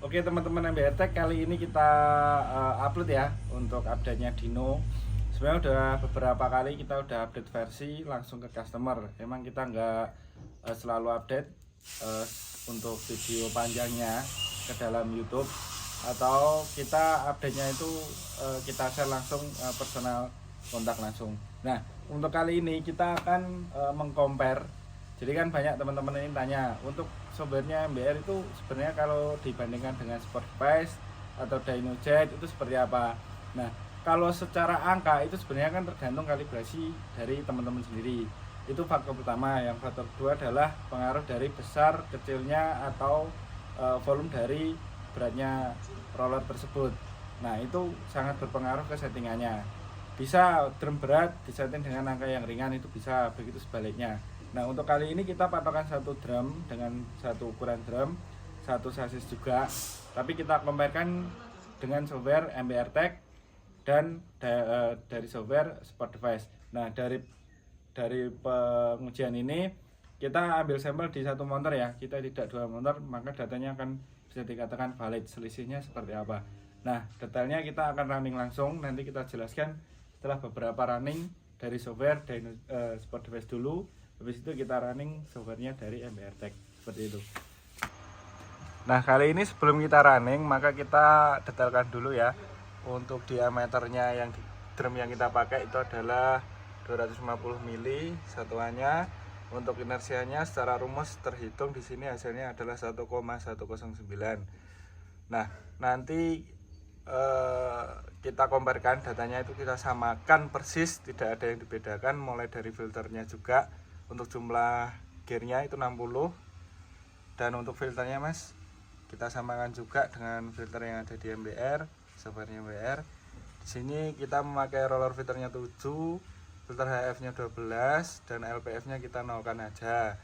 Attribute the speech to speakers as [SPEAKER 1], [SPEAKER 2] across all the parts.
[SPEAKER 1] Oke teman-teman MBR Tech, kali ini kita upload ya untuk update-nya Dino. Sebenarnya udah beberapa kali kita udah update versi langsung ke customer. Emang kita nggak selalu update untuk video panjangnya ke dalam YouTube, atau kita update-nya itu kita share langsung personal kontak langsung. Nah, untuk kali ini kita akan mengcompare. Jadi kan banyak teman-teman ini tanya, untuk softwarenya MBR itu sebenarnya kalau dibandingkan dengan Sportdevice atau DynoJet itu seperti apa. Nah, kalau secara angka itu sebenarnya kan tergantung kalibrasi dari teman-teman sendiri. Itu faktor pertama. Yang faktor kedua adalah pengaruh dari besar kecilnya atau volume dari beratnya roller tersebut. Nah, itu sangat berpengaruh ke settingannya. Bisa drum berat disetting dengan angka yang ringan, itu bisa, begitu sebaliknya. Nah, untuk kali ini kita patokan satu drum dengan satu ukuran drum, satu sasis juga. Tapi kita comparekan dengan software MBR Tech dan dari software Sportdevice. Nah, dari pengujian ini kita ambil sampel di satu motor ya. Kita tidak dua motor, maka datanya akan bisa dikatakan valid. Selisihnya seperti apa. Nah, detailnya kita akan running langsung. Nanti kita jelaskan setelah beberapa running dari software Sportdevice dulu. Habis itu kita running softwarenya dari MBR Tech, seperti itu. Nah, kali ini sebelum kita running, maka kita detailkan dulu ya. Untuk diameternya yang drum yang kita pakai itu adalah 250 mili satuannya. Untuk inersianya secara rumus terhitung di sini hasilnya adalah 1,109. Nah, nanti kita comparekan datanya, itu kita samakan persis, tidak ada yang dibedakan, mulai dari filternya juga. Untuk jumlah gearnya itu 60, dan untuk filternya mas kita samakan juga dengan filter yang ada di MBR, softwarenya MBR. Di sini kita memakai roller filternya 7, filter HF nya 12, dan LPF nya kita nolkan aja,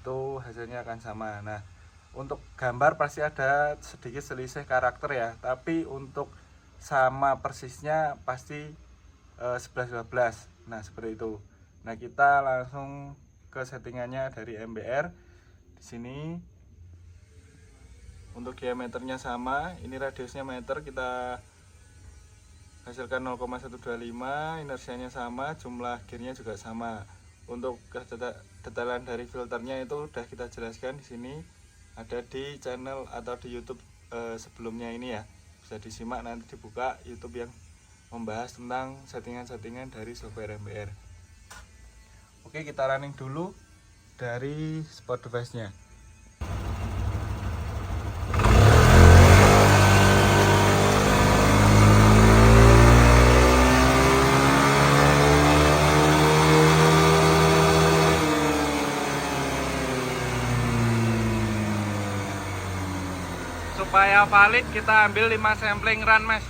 [SPEAKER 1] itu hasilnya akan sama. Nah, untuk gambar pasti ada sedikit selisih karakter ya, tapi untuk sama persisnya pasti 11-12. Nah, seperti itu. Nah, kita langsung ke settingannya dari MBR. Di sini untuk diameternya sama, ini radiusnya meter, kita hasilkan 0,125, inersianya sama, jumlah gearnya juga sama. Untuk detailan dari filternya itu udah kita jelaskan di sini, ada di channel atau di YouTube sebelumnya ini ya. Bisa disimak, nanti dibuka YouTube yang membahas tentang settingan-settingan dari software MBR. Oke, kita running dulu dari Sportdevice-nya. Supaya valid kita ambil 5 sampling run, Mas.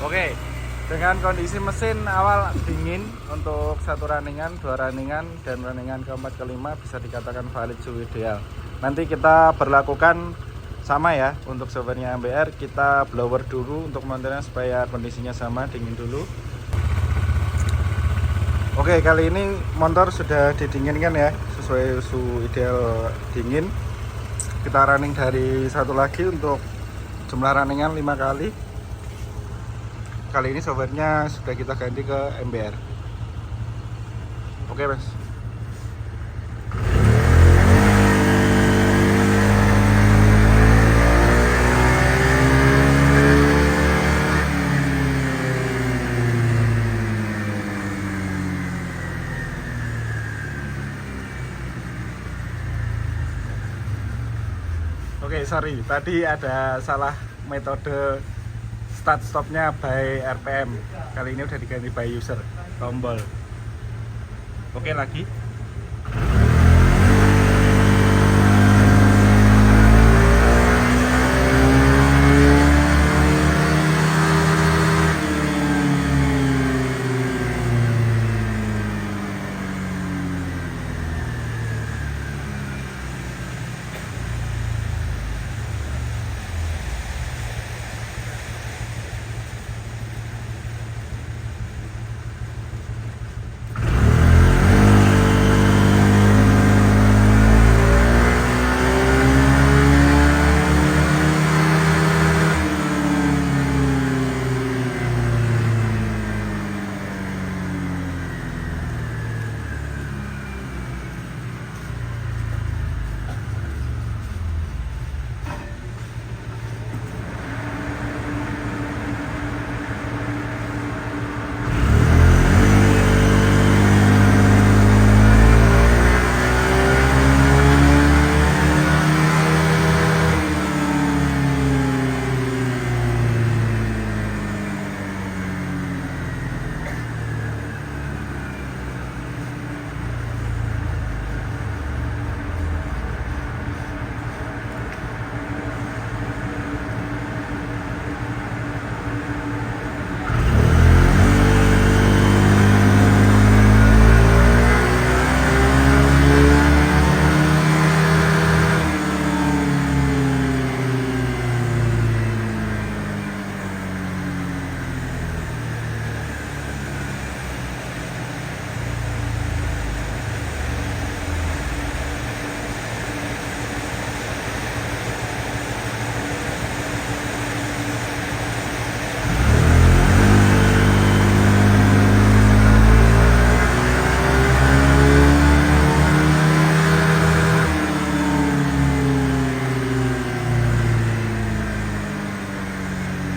[SPEAKER 1] Oke, dengan kondisi mesin awal dingin untuk satu runningan, dua runningan, dan runningan keempat kelima bisa dikatakan valid suhu ideal. Nanti kita berlakukan sama ya, untuk softwarenya MBR kita blower dulu untuk montirnya supaya kondisinya sama, dingin dulu. Oke, kali ini motor sudah didinginkan ya, sesuai suhu ideal dingin. Kita running dari satu lagi untuk jumlah runningan 5 kali. Kali ini softwarenya sudah kita ganti ke MBR. Oke mas. Oke, sorry, tadi ada salah metode start stopnya by RPM. Kali ini udah diganti by user tombol. Oke, lagi.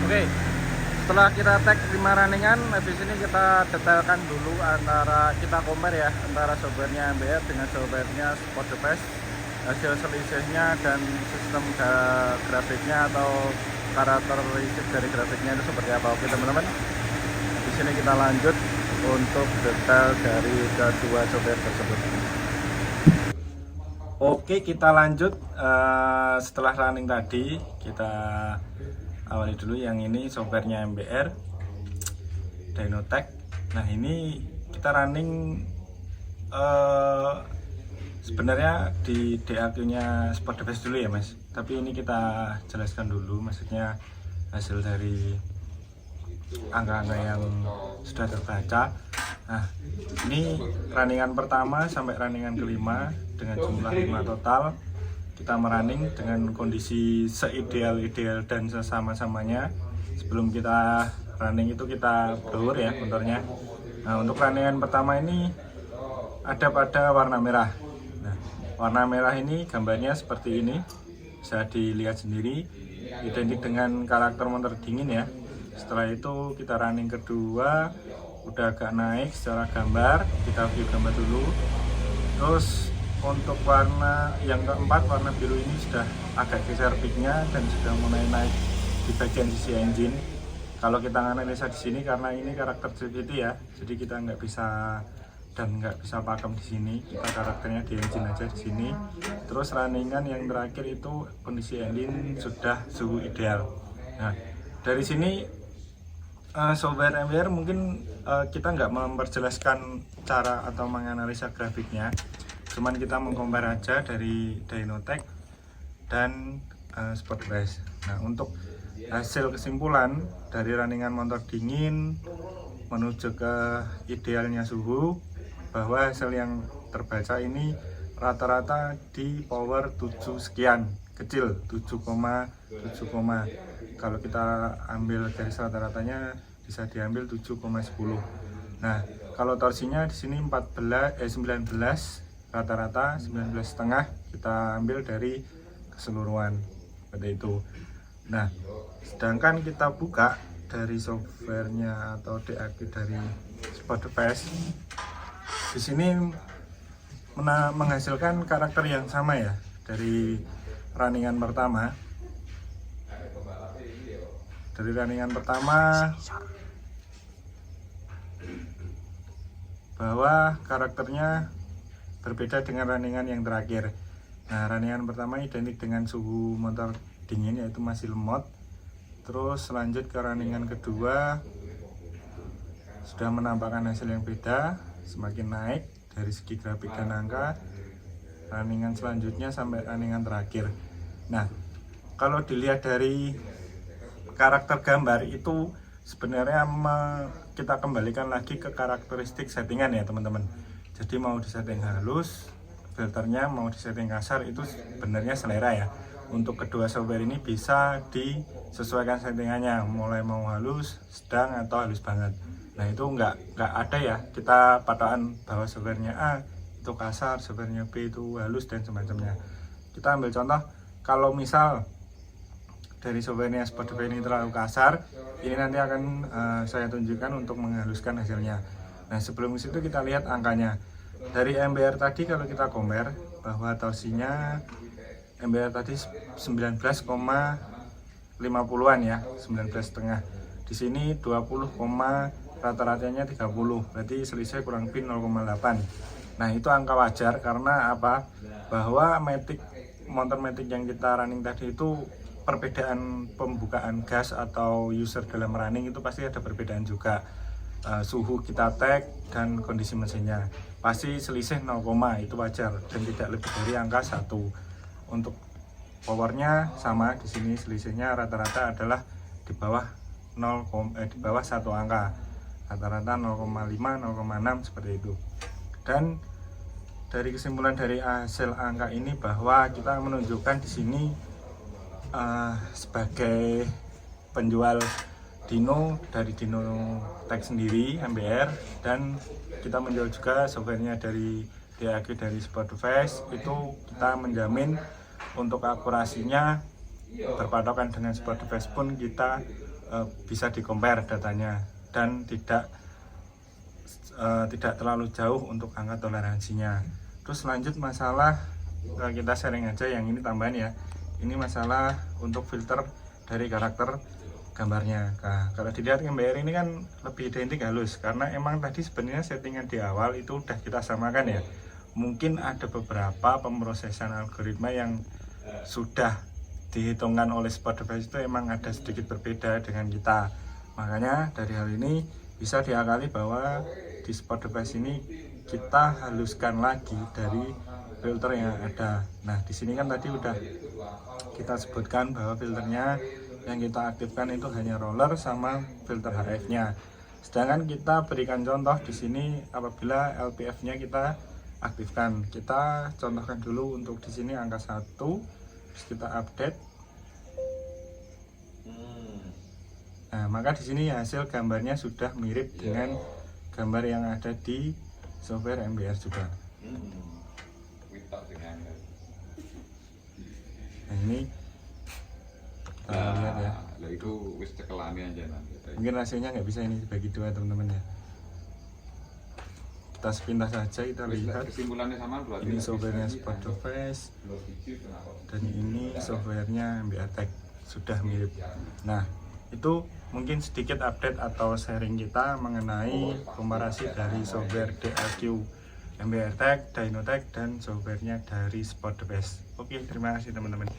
[SPEAKER 1] Oke, setelah kita tag 5 runningan, habis ini kita detailkan dulu kita compare ya antara softwarenya MBR dengan softwarenya Sport The Best, hasil selisihnya dan sistem grafiknya atau karakteristik dari grafiknya itu seperti apa. Oke teman-teman, di sini kita lanjut untuk detail dari kedua software tersebut. Oke, kita lanjut setelah running tadi kita awali dulu yang ini softwarenya MBR Dynotech. Nah ini kita running sebenarnya di DAQ nya Sport The Best dulu ya mas, tapi ini kita jelaskan dulu maksudnya hasil dari angka-angka yang sudah terbaca. Nah ini runningan pertama sampai runningan kelima dengan jumlah 5 total. Kita merunning dengan kondisi seideal-ideal dan sesama-samanya. Sebelum kita running itu kita blower ya motornya. Nah untuk runningan pertama ini ada pada warna merah. Nah, warna merah ini gambarnya seperti ini, bisa dilihat sendiri, identik dengan karakter motor dingin ya. Setelah itu kita running kedua, udah agak naik secara gambar, kita view gambar dulu. Terus untuk warna yang keempat, warna biru ini sudah agak geser peaknya dan sudah mulai naik di bagian sisi engine. Kalau kita analisa di sini karena ini karakter CVT ya, jadi kita nggak bisa pakem di sini. Kita karakternya di engine aja di sini. Terus runningan yang terakhir itu kondisi engine sudah suhu ideal. Nah dari sini software MBR mungkin kita nggak memperjelaskan cara atau menganalisa grafiknya. Cuman kita mengcompare aja dari Dynotech dan Sport The Best. Nah untuk hasil kesimpulan dari runningan motor dingin menuju ke idealnya suhu, bahwa hasil yang terbaca ini rata-rata di power 7 sekian, kecil 7,7, kalau kita ambil garis rata-ratanya bisa diambil 7,10. Nah, kalau torsinya di sini 19 rata-rata, 19,5 kita ambil dari keseluruhan seperti itu. Nah, sedangkan kita buka dari softwarenya atau DAQ dari Spot the Best, di sini menghasilkan karakter yang sama ya dari runningan pertama. Dari runningan pertama bahwa karakternya berbeda dengan runningan yang terakhir. Nah, runningan pertama identik dengan suhu motor dingin yaitu masih lemot. Terus lanjut ke runningan kedua sudah menampakkan hasil yang beda, semakin naik dari segi grafik dan angka. Runningan selanjutnya sampai runningan terakhir. Nah, kalau dilihat dari karakter gambar itu sebenarnya kita kembalikan lagi ke karakteristik settingan ya teman-teman. Jadi mau disetting halus filternya, mau disetting kasar, itu sebenarnya selera ya. Untuk kedua software ini bisa disesuaikan settingannya, mulai mau halus, sedang, atau halus banget. Nah, itu nggak ada ya kita patokan bahwa softwarenya A itu kasar, softwarenya B itu halus dan semacamnya. Kita ambil contoh, kalau misal dari softwarenya Spotify ini terlalu kasar, ini nanti akan saya tunjukkan untuk menghaluskan hasilnya. Nah, sebelum itu kita lihat angkanya. Dari MBR tadi kalau kita compare bahwa torsinya MBR tadi 19,50-an ya, 19,5. Di sini 20, rata-ratanya 30, berarti selisih kurang lebih 0,8. Nah, itu angka wajar karena apa? Bahwa motor Matic yang kita running tadi itu perbedaan pembukaan gas atau user dalam running itu pasti ada perbedaan juga. Suhu kita tag dan kondisi mesinnya pasti selisih 0, itu wajar dan tidak lebih dari angka 1. Untuk powernya sama, di sini selisihnya rata-rata adalah di bawah 1 angka, rata-rata 0,5, 0,6 seperti itu. Dan dari kesimpulan dari hasil angka ini bahwa kita menunjukkan di sini sebagai penjual Dino dari Dino Tech sendiri MBR, dan kita menjual juga softwarenya dari DAQ dari Spotify, itu kita menjamin untuk akurasinya berpatokan dengan Spotify pun kita bisa di-compare datanya dan tidak terlalu jauh untuk angka toleransinya. Terus lanjut masalah kita sharing aja yang ini tambahan ya. Ini masalah untuk filter dari karakter gambarnya. Nah, kalau dilihat MBR ini kan lebih identik halus karena emang tadi sebenarnya settingan di awal itu udah kita samakan ya. Mungkin ada beberapa pemrosesan algoritma yang sudah dihitungkan oleh Spotify itu emang ada sedikit berbeda dengan kita. Makanya dari hal ini bisa diakali bahwa di Spotify ini kita haluskan lagi dari filter yang ada. Nah, di sini kan tadi udah kita sebutkan bahwa filternya yang kita aktifkan itu hanya roller sama filter HF-nya. Sedangkan kita berikan contoh di sini apabila LPF-nya kita aktifkan. Kita contohkan dulu untuk di sini angka 1, terus kita update. Nah, maka di sini hasil gambarnya sudah mirip dengan gambar yang ada di software MBR juga. Nah, ini kita lihat ya.
[SPEAKER 2] Lah itu wis cekelane aja nanti.
[SPEAKER 1] Mungkin hasilnya nggak bisa ini dibagi dua teman-teman ya. Kita sepintas saja kita lihat.
[SPEAKER 2] Kesimpulannya sama berarti.
[SPEAKER 1] Ini softwarenya Spotify dan ini softwarenya MBR Tech, sudah mirip. Nah, itu mungkin sedikit update atau sharing kita mengenai komparasi dari software DAQ MBR Tech, Dino Tech, dan softwarenya dari Spotify. Oke, terima kasih teman-teman.